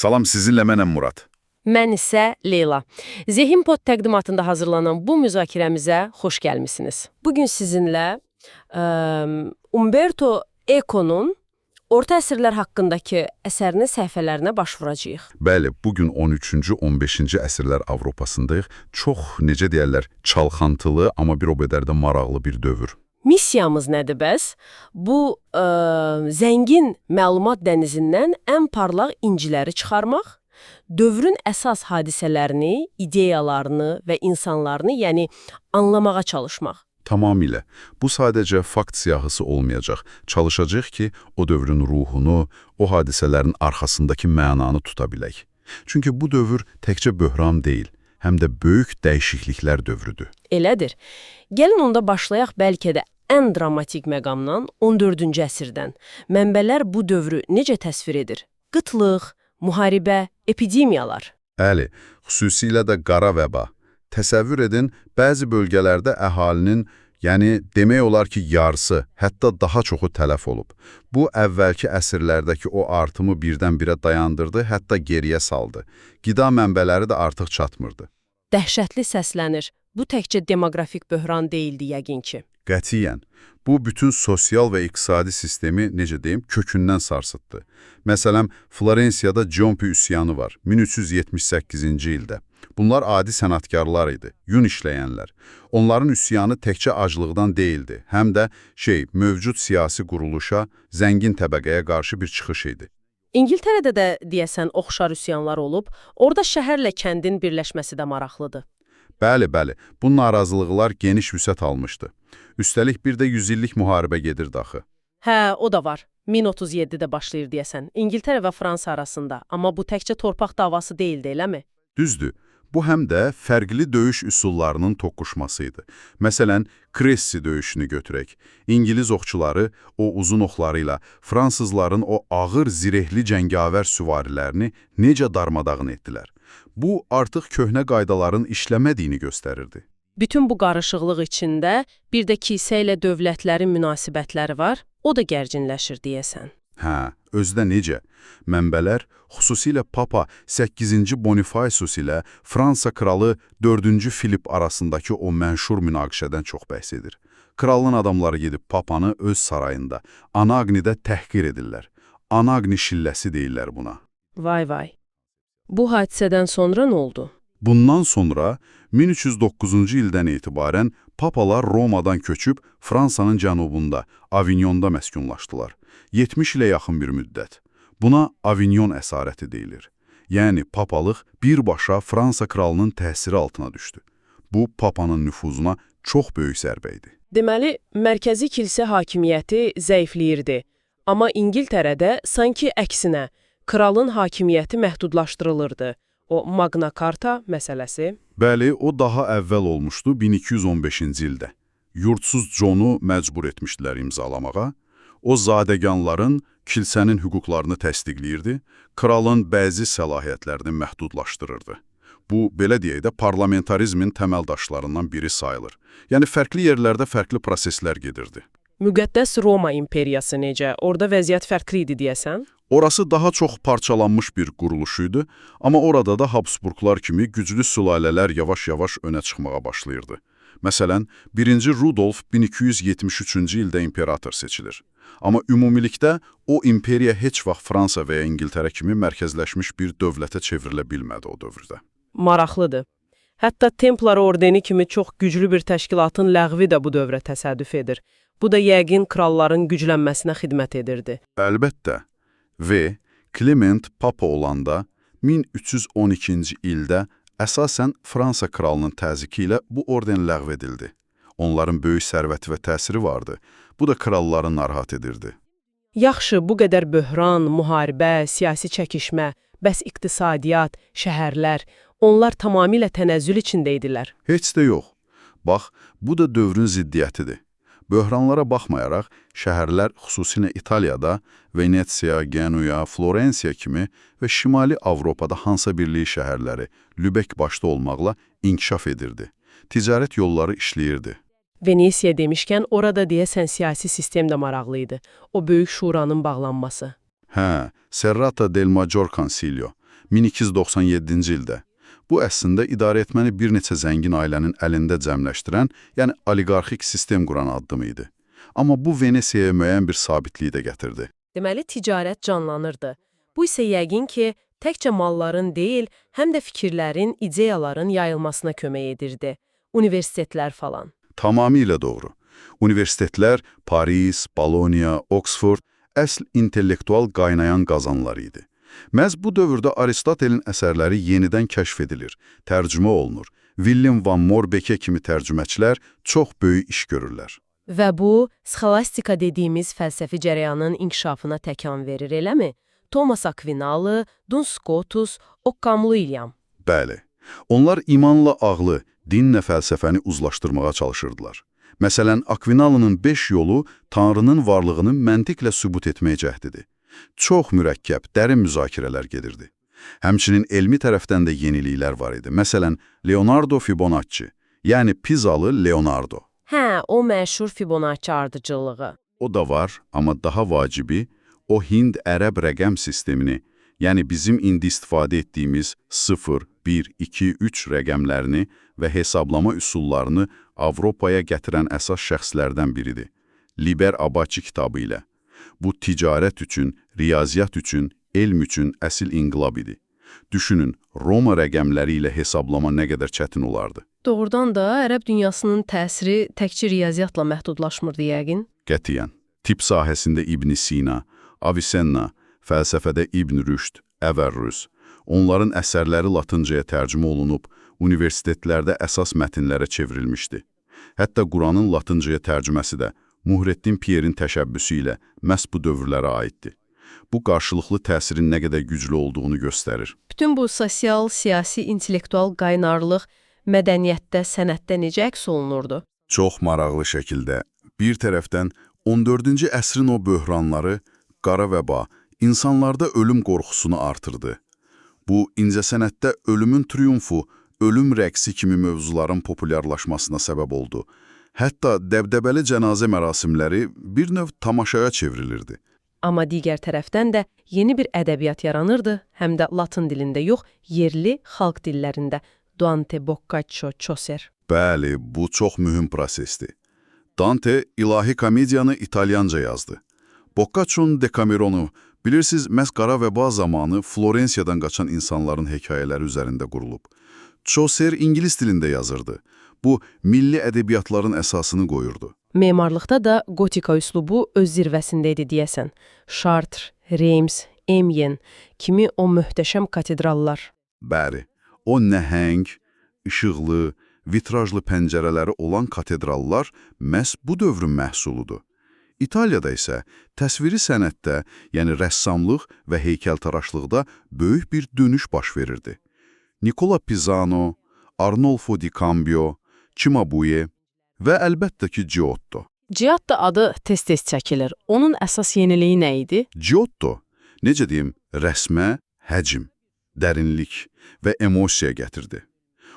Salam, sizinlə mənəm Murad. Mən isə Leyla. Zehin Pod təqdimatında hazırlanan bu müzakirəmizə xoş gəlmisiniz. Bugün sizinlə Umberto Eco'nun orta əsrlər haqqındakı əsərinin səhifələrinə baş vuracağıq. Bəli, bugün 13-cü, 15-ci əsrlər Avropasındayıq. Çox, necə deyərlər, çalxantılı, amma bir o qədər də maraqlı bir dövr. Missiyamız nədir bəs? Bu zəngin məlumat dənizindən ən parlaq inciləri çıxarmaq, dövrün əsas hadisələrini, ideyalarını və insanlarını, yəni anlamağa çalışmaq. Tamamilə. Bu sadəcə fakt siyahısı olmayacaq. Çalışacaq ki, o dövrün ruhunu, o hadisələrin arxasındakı mənanı tuta bilək. Çünki bu dövr təkcə böhran deyil, həm də böyük dəyişikliklər dövrüdür. Elədir. Gəlin onda başlayaq bəlkə də ən dramatik məqamdan 14-cü əsrdən. Mənbələr bu dövrü necə təsvir edir? Qıtlıq, müharibə, epidemiyalar. Bəli, xüsusilə də qara vəba. Təsəvvür edin, bəzi bölgələrdə əhalinin, yəni demək olar ki, yarısı, hətta daha çoxu tələf olub. Bu, əvvəlki əsrlərdəki o artımı birdən-birə dayandırdı, hətta geriyə saldı. Qida mənbələri də artıq çatmırdı. Dəhşətli səslənir. Bu təkcə demoqrafik böhran deyildi yəqin ki. Qətiyyən. Bu, bütün sosial və iqtisadi sistemi, necə deyim, kökündən sarsıtdı. Məsələn, Florensiyada Ciompi üsyanı var, 1378-ci ildə. Bunlar adi sənətkarlar idi, yun işləyənlər. Onların üsyanı təkcə aclıqdan deyildi, həm də mövcud siyasi quruluşa, zəngin təbəqəyə qarşı bir çıxış idi. İngiltərədə də deyəsən oxşar üsyanlar olub, orada şəhərlə kəndin birləşməsi də maraqlıdır. Bəli, bu narazılıqlar geniş vüsət almışdı. Üstəlik bir də 100 illik müharibə gedirdi axı. Hə, o da var. 1037-də başlayır deyəsən, İngiltərə və Fransa arasında. Amma bu təkcə torpaq davası deyildi, eləmi? Düzdür. Bu həm də fərqli döyüş üsullarının toqquşması idi. Məsələn, Kressi döyüşünü götürək. İngiliz oxçuları o uzun oxları ilə fransızların o ağır zirehli cəngavər süvarilərini necə darmadağın etdilər. Bu, artıq köhnə qaydaların işləmədiyini göstərirdi. Bütün bu qarışıqlıq içində bir də kilsə ilə dövlətlərin münasibətləri var, o da gərginləşir deyəsən. Hə, özdə necə? Mənbələr, xüsusilə Papa 8-ci Bonifacius ilə Fransa kralı 4-cü Filip arasındakı o mənşur münaqişədən çox bəhs edir. Kralın adamları gedib Papanı öz sarayında, Anagnidə təhqir edirlər. Anagni şilləsi deyirlər buna. Vay. Bu hadisədən sonra nə oldu? Bundan sonra 1309-cu ildən etibarən papalar Romadan köçüb Fransanın cənubunda, Avignonda məskunlaşdılar. 70 ilə yaxın bir müddət. Buna Avignon əsarəti deyilir. Yəni, papalıq birbaşa Fransa kralının təsiri altına düşdü. Bu, papanın nüfuzuna çox böyük zərbə idi. Deməli, mərkəzi kilsə hakimiyyəti zəifləyirdi. Amma İngiltərədə sanki əksinə, kralın hakimiyyəti məhdudlaşdırılırdı. O Magna Carta məsələsi. Bəli, o daha əvvəl olmuşdu 1215-ci ildə. Yurdsuz Johnu məcbur etmişdilər imzalamağa. O zadəganların kilsənin hüquqlarını təsdiqləyirdi, kralın bəzi səlahiyyətlərini məhdudlaşdırırdı. Bu, belə deyək də, parlamentarizmin təməl daşlarından biri sayılır. Yəni, fərqli yerlərdə fərqli proseslər gedirdi. Müqəddəs Roma imperiyası necə? Orada vəziyyət fərqli idi deyəsən? Orası daha çox parçalanmış bir quruluşuydu, amma orada da Habsburglar kimi güclü sülalələr yavaş-yavaş önə çıxmağa başlayırdı. Məsələn, 1-ci Rudolf 1273-cü ildə imperator seçilir. Amma ümumilikdə o imperiya heç vaxt Fransa və ya İngiltərə kimi mərkəzləşmiş bir dövlətə çevrilə bilmədi o dövrdə. Maraqlıdır. Hətta Templar ordeni kimi çox güclü bir təşkilatın ləğvi də bu dövrə təsadüf edir. Bu da yəqin kralların güclənməsinə xidmət edirdi. Əlbəttə. Və Clement Papa olanda 1312-ci ildə əsasən Fransa kralının təzyiqi ilə bu orden ləğv edildi. Onların böyük sərvəti və təsiri vardı. Bu da kralları narahat edirdi. Yaxşı, bu qədər böhran, müharibə, siyasi çəkişmə, bəs iqtisadiyyat, şəhərlər, onlar tamamilə tənəzzül içində idilər. Heç də yox. Bax, bu da dövrün ziddiyyətidir. Böhranlara baxmayaraq, şəhərlər xüsusilə İtaliyada, Venetsiya, Genuya, Florensiya kimi və Şimali Avropada Hansa Birliyi şəhərləri, Lübeck başda olmaqla inkişaf edirdi. Ticarət yolları işləyirdi. Venesiya demişkən, orada deyəsən siyasi sistem də maraqlı idi. O böyük şuranın bağlanması. Hə, Serrata del Maggior Concilio. 1297-ci ildə. Bu əslində idarəetməni bir neçə zəngin ailənin əlində cəmləşdirən, yəni oliqarxik sistem quran addım idi. Amma bu Venesiyaya müəyyən bir sabitliyi də gətirdi. Deməli, ticarət canlanırdı. Bu isə yəqin ki, təkcə malların deyil, həm də fikirlərin, ideyaların yayılmasına kömək edirdi. Universitetlər falan. Tamamilə doğru. Universitetlər Paris, Bologna, Oxford əsl intellektual qaynayan qazanlar idi. Məhz bu dövrdə Aristotelin əsərləri yenidən kəşf edilir, tərcümə olunur. William van Morbeke kimi tərcüməçilər çox böyük iş görürlər. Və bu, sxolastika dediyimiz fəlsəfi cərəyanın inkişafına təkan verir, eləmi? Thomas Aquinalı, Duns Scotus, Occam William. Bəli. Onlar imanla ağlı, dinlə fəlsəfəni uzlaşdırmağa çalışırdılar. Məsələn, Aquinalının 5 yolu Tanrının varlığını məntiqlə sübut etməyə cəhdidir. Çox mürəkkəb, dərin müzakirələr gedirdi. Həmçinin elmi tərəfdən də yeniliklər var idi. Məsələn, Leonardo Fibonacci, yəni Pizalı Leonardo. Hə, o məşhur Fibonacci ardıcıllığı. O da var, amma daha vacibi, o Hind-Ərəb rəqəm sistemini, yəni bizim indi istifadə etdiyimiz 0, 1, 2, 3 rəqəmlərini və hesablama üsullarını Avropaya gətirən əsas şəxslərdən biridir. Liber Abaçi kitabı ilə. Bu ticarət üçün, riyaziyyat üçün, elm üçün əsl inqilab idi. Düşünün, Roma rəqəmləri ilə hesablama nə qədər çətin olardı. Doğrudan da ərəb dünyasının təsiri təkcə riyaziyyatla məhdudlaşmırdı yəqin. Qətiyyən. Tibb sahəsində İbn Sina, Avicenna, fəlsəfədə İbn Rüşd, Əvərrüz. Onların əsərləri latıncaya tərcümə olunub, universitetlərdə əsas mətnlərə çevrilmişdi. Hətta Quranın latıncaya tərcüməsi də Muhreddin Pierin təşəbbüsü ilə məhz bu dövrlərə aiddir. Bu qarşılıqlı təsirin nə qədər güclü olduğunu göstərir. Bütün bu sosial, siyasi, intellektual qaynarlıq mədəniyyətdə, sənətdə necə əks olunurdu? Çox maraqlı şəkildə. Bir tərəfdən 14-cü əsrin o böhranları, qara vəba, insanlarda ölüm qorxusunu artırdı. Bu, incəsənətdə ölümün triumfu, ölüm rəqsi kimi mövzuların populyarlaşmasına səbəb oldu. Hətta dəbdəbəli cənazə mərasimləri bir növ tamaşaya çevrilirdi. Amma digər tərəfdən də yeni bir ədəbiyyat yaranırdı, həm də latın dilində yox, yerli xalq dillərində. Dante, Boccaccio, Chaucer. Bəli, bu çox mühüm prosesdir. Dante ilahi komediyanı İtalyanca yazdı. Boccaccio'nun Decameronu, bilirsiniz, məhz qara vəba zamanı Florensiyadan qaçan insanların hekayələri üzərində qurulub. Chaucer İngilis dilində yazırdı. Bu, milli ədəbiyyatların əsasını qoyurdu. Memarlıqda da gotika üslubu öz zirvəsində idi deyəsən. Chartres, Reims, Amiens kimi o möhtəşəm katedrallar. Bəli, o nəhəng, işıqlı, vitrajlı pəncərələri olan katedrallar məhz bu dövrün məhsuludur. İtaliyada isə təsviri sənətdə, yəni rəssamlıq və heykəltaraşlıqda böyük bir dönüş baş verirdi. Nicola Pisano, Arnolfo di Cambio, Cimabue və əlbəttə ki, Giotto. Giotto adı tez-tez çəkilir. Onun əsas yeniliyi nə idi? Giotto, necə deyim, rəsmə həcm, dərinlik və emosiya gətirdi.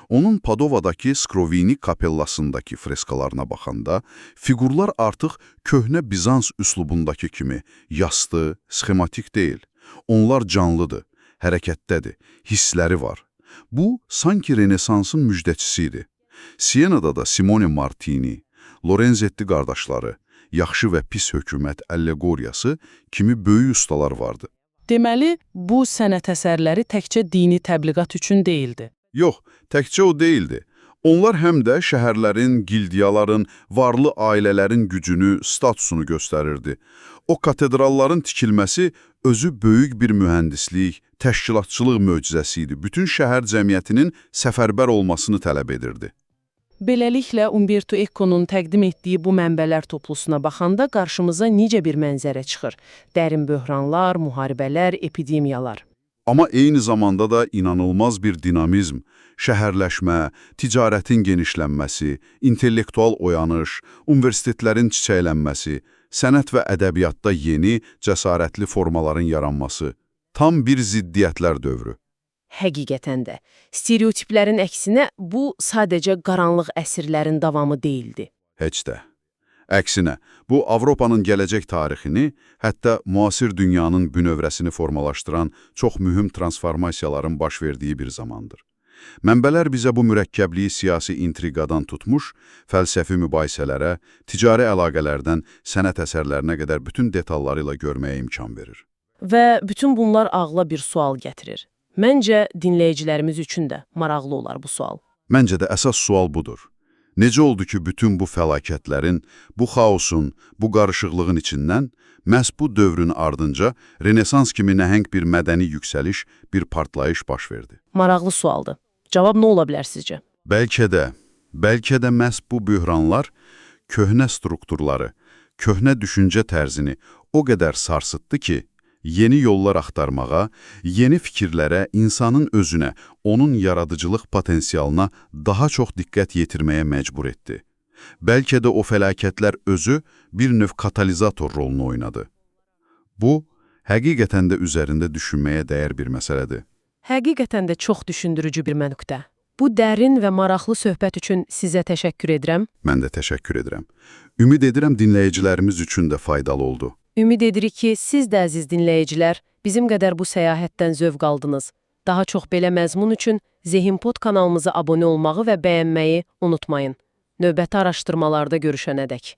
Onun Padovadakı Skrovini kapellasındakı freskalarına baxanda, fiqurlar artıq köhnə Bizans üslubundakı kimi yastı, sxematik deyil. Onlar canlıdır, hərəkətdədir, hissləri var. Bu, sanki Renesansın müjdəçisi idi. Sienada da Simone Martini, Lorenzetti qardaşları, yaxşı və pis hökumət allegoriyası kimi böyük ustalar vardı. Deməli, bu sənət əsərləri təkcə dini təbliğat üçün deyildi. Yox, təkcə o deyildi. Onlar həm də şəhərlərin, gildiyaların, varlı ailələrin gücünü, statusunu göstərirdi. O katedralların tikilməsi özü böyük bir mühəndislik, təşkilatçılıq möcüzəsi idi. Bütün şəhər cəmiyyətinin səfərbər olmasını tələb edirdi. Beləliklə, Umberto Eco'nun təqdim etdiyi bu mənbələr toplusuna baxanda qarşımıza necə bir mənzərə çıxır? Dərin böhranlar, müharibələr, epidemiyalar. Amma eyni zamanda da inanılmaz bir dinamizm, şəhərləşmə, ticarətin genişlənməsi, intellektual oyanış, universitetlərin çiçəklənməsi, sənət və ədəbiyyatda yeni, cəsarətli formaların yaranması, tam bir ziddiyyətlər dövrü. Həqiqətən də, stereotiplərin əksinə bu sadəcə qaranlıq əsrlərin davamı deyildi. Heç də. Əksinə, bu Avropanın gələcək tarixini, hətta müasir dünyanın bünövrəsini formalaşdıran çox mühüm transformasiyaların baş verdiyi bir zamandır. Mənbələr bizə bu mürəkkəbliyi siyasi intriqadan tutmuş, fəlsəfi mübahisələrə, ticari əlaqələrdən sənət əsərlərinə qədər bütün detalları ilə görməyə imkan verir. Və bütün bunlar ağla bir sual gətirir. Məncə, dinləyicilərimiz üçün də maraqlı olar bu sual. Məncə də əsas sual budur. Necə oldu ki, bütün bu fəlakətlərin, bu xaosun, bu qarışıqlığın içindən məhz bu dövrün ardınca Renesans kimi nəhəng bir mədəni yüksəliş, bir partlayış baş verdi? Maraqlı sualdır. Cavab nə ola bilər sizcə? Bəlkə də məhz bu böhranlar köhnə strukturları, köhnə düşüncə tərzini o qədər sarsıtdı ki, yeni yollar axtarmağa, yeni fikirlərə, insanın özünə, onun yaradıcılıq potensialına daha çox diqqət yetirməyə məcbur etdi. Bəlkə də o fəlakətlər özü bir növ katalizator rolunu oynadı. Bu, həqiqətən də üzərində düşünməyə dəyər bir məsələdir. Həqiqətən də çox düşündürücü bir nöqtə. Bu dərin və maraqlı söhbət üçün sizə təşəkkür edirəm. Mən də təşəkkür edirəm. Ümid edirəm dinləyicilərimiz üçün də faydalı oldu. Ümid edirik ki, siz də əziz dinləyicilər, bizim qədər bu səyahətdən zövq aldınız. Daha çox belə məzmun üçün Zehinpod kanalımıza abunə olmağı və bəyənməyi unutmayın. Növbəti araşdırmalarda görüşənədək.